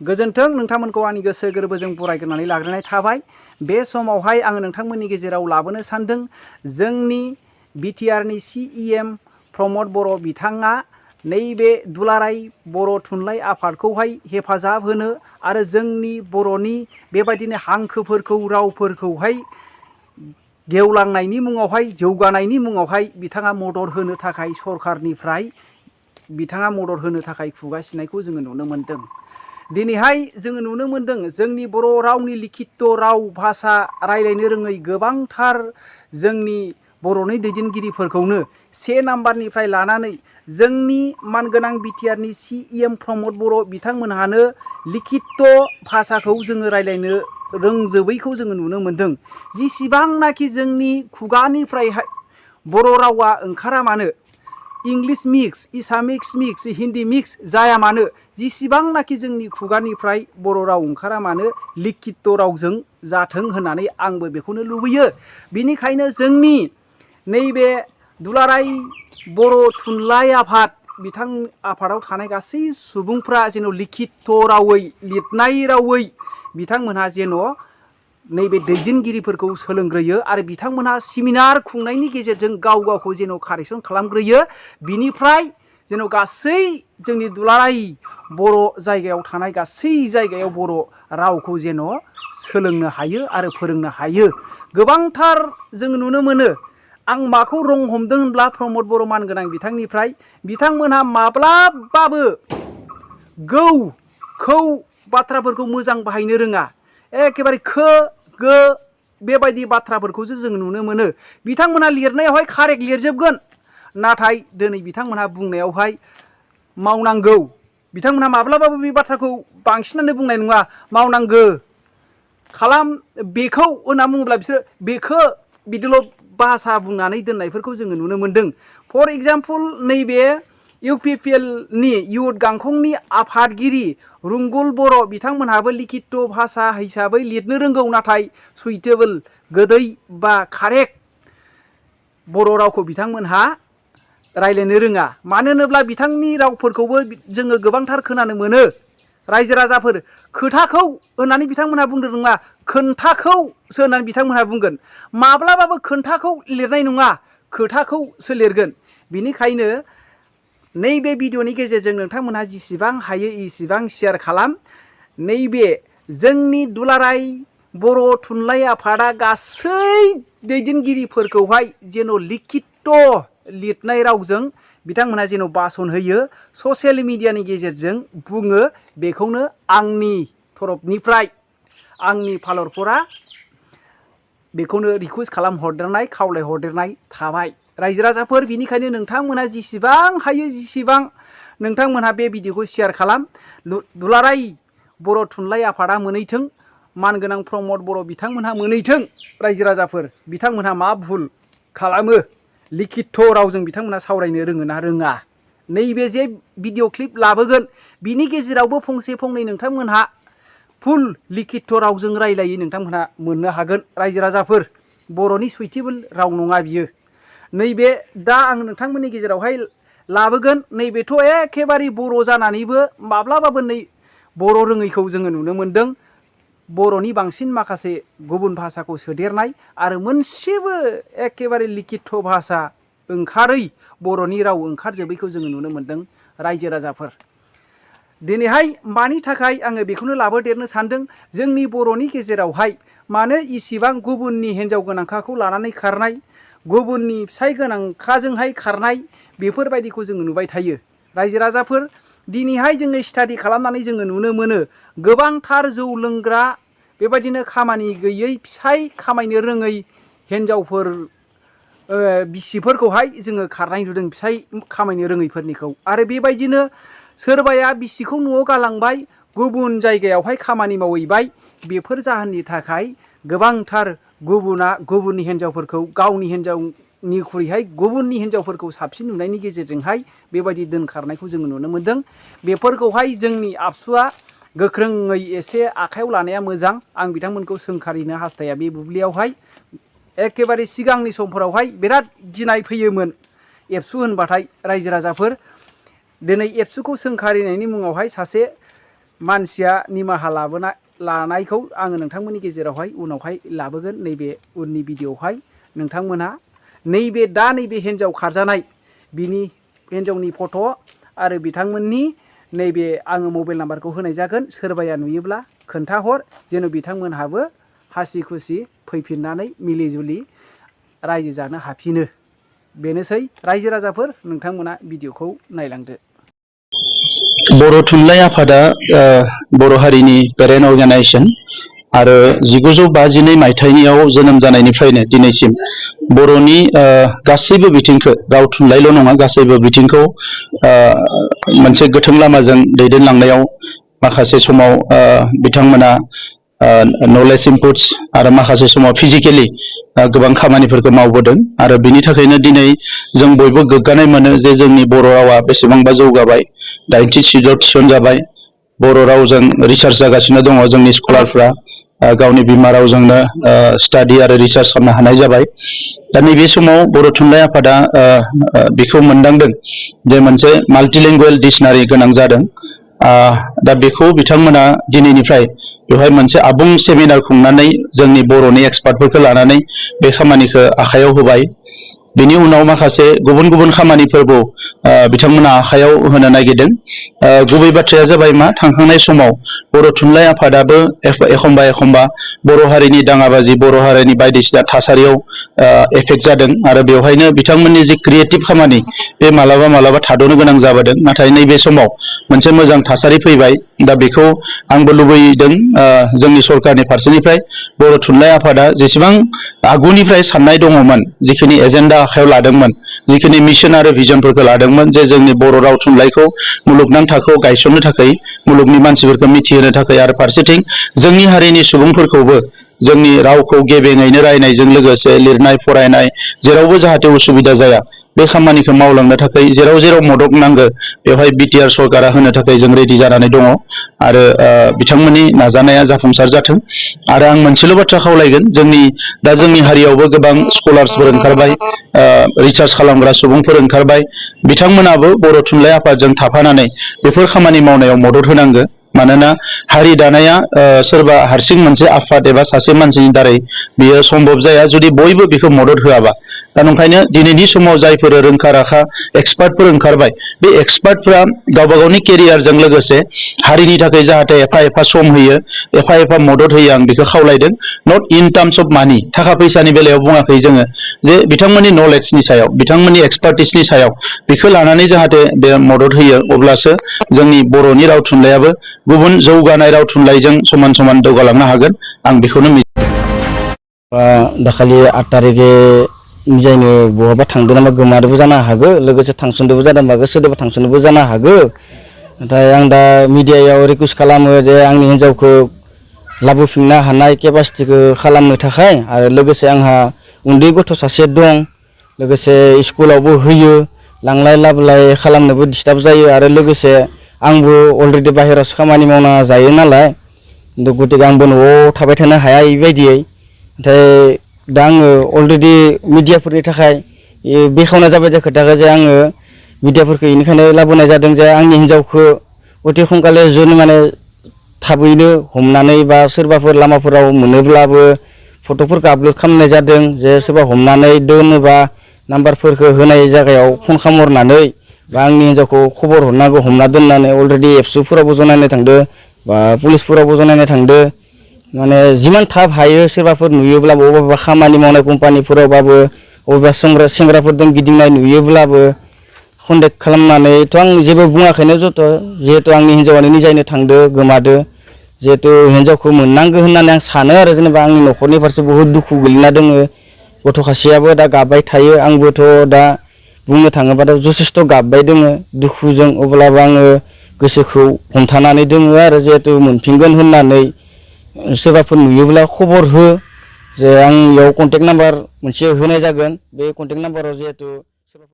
गोजोन्थों नोंथांमोनखौ आंनि गोसो गोरबोजों बरायग्रोनानै लाग्रोनाय थाबाय। बे समावहाय आङो नोंथांमोननि गेजेराव लाबोनो सानदों जोंनि बिटिआरनि सिएम प्रमद बर' बिथाङा नैबे दुलाराय बर' थुनलाइ आफादखौहाय हेफाजाब होनो आरो जोंनि बर'नि बेबायदिनो हांखोफोरखौ रावफोरखौहाय गेवलांनायनि मुङावहाय जौगानायनि मुङावहाय बिथाङा मदद होनो थाखाय सरखारनिफ्राय बिथाङा मदद होनो थाखाय खुगासिनायखौ जोङो नुनो मोनदों। दिनैहाय जोङो नुनो मोनदों जोंनि बर' रावनि लिखित राव भाषा रायलायनो रोङै गोबांथार जोंनि बर'नि दैदेनगिरिफोरखौनो से नाम्बारनिफ्राय लानानै जोंनि मानगोनां बिटिआरनि सिएम प्रमद बर' बिथांमोनहानो लिखित भाषाखौ जोङो रायलायनो रोंजोबैखौ जोङो नुनो मोनदों। जिसिबांनाखि जोंनि खुगानिफ्रायहाय बर' रावा ओंखारा मानो, इंलिश मिक्स, एसामिक्स मिक्स, हिन्दी मिक्स जाया मानो, जिसिबांनाखि जोंनि खुगानिफ्राय बर' राव ओंखारा मानो लिखित रावजों जाथों होननानै आंबो बेखौनो लुबैयो। बिनिखायनो जोंनि नैबे दुलाराय बर' थुनलाइ आफाद बिथां आफादाव थानाय गासै सुबुंफ्रा जेन' लिखित रावै लिरनाय रावै बिथांमोनहा जेन' नैबे दैदेनगिरिफोरखौ सोलोंग्रोयो आरो बिथांमोनहा सेमिनार खुंनायनि गेजेरजों गाव गावखौ जेन' कारेक्सन खालामग्रोयो। बिनिफ्राय जेन' गासै जोंनि दुलाराय बर' जायगायाव थानाय गासै जायगायाव बर' रावखौ जेन' सोलोंनो हायो आरो फोरोंनो हायो। गोबांथार जों नुनो मोनो। आं माखौ रं हमदों होनब्ला प्रमद बर' मानगोनां बिथांनिफ्राय बिथांमोनहा माब्लाबाबो गौ खौ बाथ्राफोरखौ मोजां बाहायनो रोङा। एखेबारे खो गो बेबायदि बाथ्राफोरखौसो जों नुनो मोनो। बिथांमोनहा लिरनायावहाय कारेक्ट लिरजोबगोन, नाथाय दिनै बिथांमोनहा बुंनायावहाय मावनांगौ, बिथांमोनहा माब्लाबाबो बे बाथ्राखौ बांसिनानो बुंनाय नङा। मावनांगौ खालाम बेखौ होनना बुङोब्ला बिसोर बेखौ बिदिल' भाषा बुंनानै दोननायफोरखौ जोङो नुनो मोनदों। फर एग्जाम्पल नैबे इउपिपिएलनि युथ गांखंनि आफादगिरि रंगुल बर' बिथांमोनहाबो लिखित भाषा हिसाबै लिरनो रोंगौ, नाथाय सुइटेबोल गोदै बा कारेक्ट बर' रावखौ बिथांमोनहा रायलायनो रोङा। मानो होनोब्ला बिथांनि रावफोरखौबो जोङो गोबांथार खोनानो मोनो। रायजो राजाफोर खोथाखौ होननानै बिथांमोनहा बुंनो रोङा, खोन्थाखौसो होननानै बिथांमोनहा बुंगोन। माब्लाबाबो खोन्थाखौ लिरनाय नङा, खोथाखौसो लिरगोन। बिनिखायनो नैबे भिडिअनि गेजेरजों नोंथांमोनहा जेसेबां हायो एसेबां शेयार खालाम। नैबे जोंनि दुलाराय बर' थुनलाइ आफादा गासै दैदेनगिरिफोरखौहाय जेन' लिखित लिरनाय रावजों बिथांमोनहा जेन' बासन होयो, ससियेल मिडियानि गेजेरजों बुङो। बेखौनो आंनि तरफनिफ्राय आंनि फालरफोरा बेखौनो रिकुवेस्ट खालामहरदेरनाय खावलायहरदेरनाय थाबाय रायजो राजाफोर। बिनिखायनो नोंथांमोनहा जेसेबां हायो जेसेबां नोंथांमोनहा बे भिडिअखौ शेयार खालाम। दुलाराय बर' थुनलाइ आफादा मोनहैथों, मानगोनां प्रमद बर' बिथांमोनहा मोनहैथों। रायजो राजाफोर बिथांमोनहा मा भुल खालामो, लिखित रावजों बिथांमोनहा सावरायनो रोङो ना रोङा। नैबे जे भिडिअ क्लिप लाबोगोन बिनि गेजेरावबो फंसे फंनै नोंथांमोनहा फुल लिखित रावजों रायलायै नोंथांमोनहा मोननो हागोन। रायजो राजाफोर बर'नि सुइटेबोल राव नङा बियो। नैबे दा आं नोंथांमोननि गेजेरावहाय लाबोगोन, नैबेथ' एखेबारे बर' जानानैबो माब्लाबाबो नै बर' रोङैखौ जोङो नुनो मोनदों। बर'नि बांसिन माखासे गुबुन भाषाखौ सोदेरनाय आरो मोनसेबो एखेबारे लिखित भाषा ओंखारै बर'नि राव ओंखारजोबैखौ जोङो नुनो मोनदों। रायजो राजाफोर दिनैहाय मानि थाखाय आङो बेखौनो लाबोदेरनो सानदों, जोंनि बर'नि गेजेरावहाय मानो इसिबां गुबुननि हिन्जाव गोनांखाखौ लानानै खारनाय, गुबुननि फिसाय गोनांखाजोंहाय खारनाय बेफोरबायदिखौ जोङो नुबाय थायो। रायजो राजाफोर दिनैहाय जोङो स्टाडि खालामनानै जोङो नुनो मोनो गोबांथार जौ लोंग्रा बेबायदिनो खामानि गैयै फिसाय खामायनो रोङै हिन्जावफोर बिसिफोरखौहाय जोङो खारनाय नुदों, फिसाय खामायनो रोङैफोरनिखौ। आरो बेबायदिनो सोरबाया बिसिखौ न'आव गालांबाय, गुबुन जायगायावहाय खामानि मावहैबाय। बेफोर जाहोननि थाखाय गोबांथार गुबुना गुबुननि हिन्जावफोरखौ गावनि हिन्जावनिख्रुइहाय गुबुननि हिन्जावफोरखौ साबसिन नुनायनि गेजेरजोंहाय बेबायदि दोनखारनायखौ जोङो नुनो मोनदों। बेफोरखौहाय जोंनि आबसुआ गोख्रोङै एसे आखायाव लानाया मोजां। आं बिथांमोनखौ सोंखारिनो हास्थाया बे बुब्लियावहाय। एखेबारे सिगांनि समफोरावहाय बिराद गिनाय फैयोमोन एबसु होनबाथाय। रायजो राजाफोर दिनै एबसुखौ सोंखारिनायनि मुङावहाय सासे मानसिया निमाहा लानायखौ आङो नोंथांमोननि गेजेरावहाय उनावहाय लाबोगोन। नैबे उननि भिडिअ'आवहाय नोंथांमोनहा नैबे हिन्जाव खारजानाय बिनि हिन्जावनि फट' आरो बिथांमोननि नैबे आङो मबाइल नाम्बारखौ होनाय जागोन। सोरबाया नुयोब्ला खोन्थाहर जेन' बिथांमोनहाबो हासि खुसि फैफिननानै मिलि जुलि रायजो जानो हाफिनो। बेनोसै रायजो राजाफोर, नोंथांमोना भिडिअ'खौ नायलांदो। बर' थुनलाइ आफादा बर' हारिनि पेरेन्ट अर्गानाइजेसन आरो 1952 मायथाइयाव जोनोम जानायनिफ्रायनो दिनैसिम बर'नि गासैबो बिथिंखौ, राव थुनलाइल' नङा गासैबो बिथिंखौ मोनसे गोथों लामाजों दैदेनलांनायाव माखासे समाव बिथांमोना नलेज इनपुट्स आरो माखासे समाव फिजिकेलि गोबां खामानिफोरखौ मावबोदों। आरो बिनि थाखायनो दिनै जों बयबो गोग्गानाय मोनो जे जोंनि बर' रावा बेसेबांबा जौगाबाय, 80 सिटआव थिसनजाबाय, बर' रावजों रिसार्च जागासिनो दङ। जोंनि स्कलारफ्रा गावनि बिमा रावजोंनो स्टाडि आरो रिसार्च खालामनो हानाय जाबाय। दा नैबे समाव बर' थुनलाइ आफादा बेखौ मोनदांदों जे मोनसे माल्टिलेंगुवेल डिक्सनारि गोनां जादों। दा बेखौ बिथांमोना दिनैनिफ्राय बेवहाय मोनसे आबुं सेमिनार खुंनानै जोंनि बर'नि एक्सपार्टफोरखौ लानानै बे खामानिखौ आखायाव होबाय। बेनि उनाव माखासे गुबुन गुबुन खामानिफोरबो बिथांमोना आखायाव होनो नागिरदों। गुबै बाथ्राया जाबाय मा, थांखांनाय समाव बर' थुनलाइ आफादाबो एखमबा बर' हारिनि दाङाबाजि, बर' हारिनि बायदिसिना थासारियाव एफेक्ट जादों आरो बेवहायनो बिथांमोननि जि क्रिएटिभ खामानि बे मालाबा थाद'नो गोनां जाबोदों। नाथाय नैबे समाव मोनसे मोजां थासारि फैबाय। दा बेखौ आंबो लुबैदों जोंनि सरकारनि फारसेनिफ्राय बर' थुनलाइ आफादा जेसेबां आगुनिफ्राय साननाय दङमोन, जिखिनि एजेन्डा आखायाव लादोंमोन, जिखिनि मिशन आरो भिजनफोरखौ लादोंमोन जे जोंनि बर' राव थुनलाइखौ मुलुगनां थाखोआव गायसननो थाखाय, मुलुगनि मानसिफोरखौ मिथिहोनो थाखाय आरो फारसेथिं जोंनि हारिनि सुबुंफोरखौबो जोंनि रावखौ गेबेङैनो रायनायजों लोगोसे लिरनाय फरायनाय जेरावबो जाहाथे उसुबिदा जाया बे खामानिखौ मावलांनो थाखाय जेराव मदद नांगौ बेवहाय बिटिआर सरकारा होनो थाखाय जों रेडि जानानै दङ। आरो बिथांमोननि नाजानाया जाफुंसार जाथों। आरो आं मोनसेल' बाथ्रा खावलायगोन, जोंनि हारियावबो गोबां स्कलार्सफोर ओंखारबाय, रिसार्च खालामग्रा सुबुंफोर ओंखारबाय। बिथांमोनाबो बर' थुनलाइ आफादजों थाफानानै बेफोर खामानि मावनायाव मदद होनांगौ। मानोना हारि दानाया सोरबा हारसिं मोनसे आफाद एबा सासे मानसिनि दारै बियो सम्भब जाया जुदि बयबो बेखौ मदद होआबा। दा नंखायनो दिनैनि समाव जायफोर रोंखा राखा एक्सपार्टफोर ओंखारबाय, बे एक्सपार्टफ्रा गावबा गावनि केरियारजों लोगोसे हारिनि थाखाय जाहाथे एफा सम होयो, एफा मदद होयो, आं बेखौ खावलायदों। नट इन टार्म्स अफ मानि, थाखा फैसानि बेलायाव बुङाखै जोङो, जे बिथांमोननि नलेजनि सायाव, बिथांमोननि एक्सपार्टिसनि सायाव बेखौ लानानै जाहाथे बे मदद होयो। अब्लासो जोंनि बर'नि राव थुनलाइयाबो गुबुन जौगानाय राव थुनलाइजों समान दावगालांनो हागोन। आं बेखौनो दाखालि 8 तारिखे निजायनो बहाबा थांदों नामा गोमादोंबो जानो हागौ, लोगोसे थांसनदोंबो जानो हागौ, सोरदोंबा थांसनदोंबो जानो हागौ। नाथाय आं दा मिडियायाव रिकुवेस्ट खालामो जे आंनि हिन्जावखौ लाबोफिननो हानाय केपासिटिखौ खालामनो थाखाय। आरो लोगोसे आंहा उन्दै गथ' सासे दं, लोगोसे स्कुलावबो होयो, लांलाय लाबोलाय खालामनोबो डिस्टार्ब जायो। आरो लोगोसे आंबो अलरेडि बाहेरायावसो खामानि मावना जायो नालाय, गतिके आंबो न'आव थाबाय थानो हाया बेबायदियै। नाथाय दा आङो अलरेडि मिडियाफोरनि थाखाय बेखेवना जाबाय जे खोथाखौ, जे आङो मिडियाफोरखौ बेनिखायनो लाबोनाय जादों जे आंनि हिन्जावखौ अति सोनखाले जों माने थाबैनो हमनानै बा सोरबाफोर लामाफोराव मोनोब्लाबो फट'फोरखौ आपल'ड खालामनाय जादों, जे सोरबा हमनानै दोनोबा नाम्बारफोरखौ होनाय जायगायाव फन खालामहरनानै बा आंनि हिन्जावखौ खबर हरनांगौ, हमना दोननानै अलरेडि एबसुफोरावबो जनायनो थांदो बा पुलिसफोरावबो जनायनो थांदो। माने जिमान थाब हायो सोरबाफोर नुयोब्लाबो बबेबा खामानि मावनाय कम्पानिफोरावबाबो बबेबा सेंग्राफोरजों गिदिंनाय नुयोब्लाबो कन्टेक्ट खालामनानैथ' आं जेबो बुङाखैनो, जिहेतु आंनि हिन्जावानो निजायनो थांदो गोमादो। जिहेतु हिन्जावखौ मोननांगौ होननानै आं सानो आरो, जेनेबा आंनि न'खरनि फारसे बहुद दुखु गोलैना दोङो। गथ' खासेयाबो दा गाबबाय थायो, आंबोथ' दा बुंनो थाङोबा दा जथेस्थ' गाबबाय दोङो दुखुजों। अब्लाबो आङो गोसोखौ हमथानानै दोङो आरो, जिहेतु मोनफिनगोन होननानै। सोरबाफोर नुयोब्ला खबर हो, जे आं इयाव कन्टेक्ट नाम्बार मोनसे होनाय जागोन। बे कन्टेक्ट नाम्बाराव जिहेतु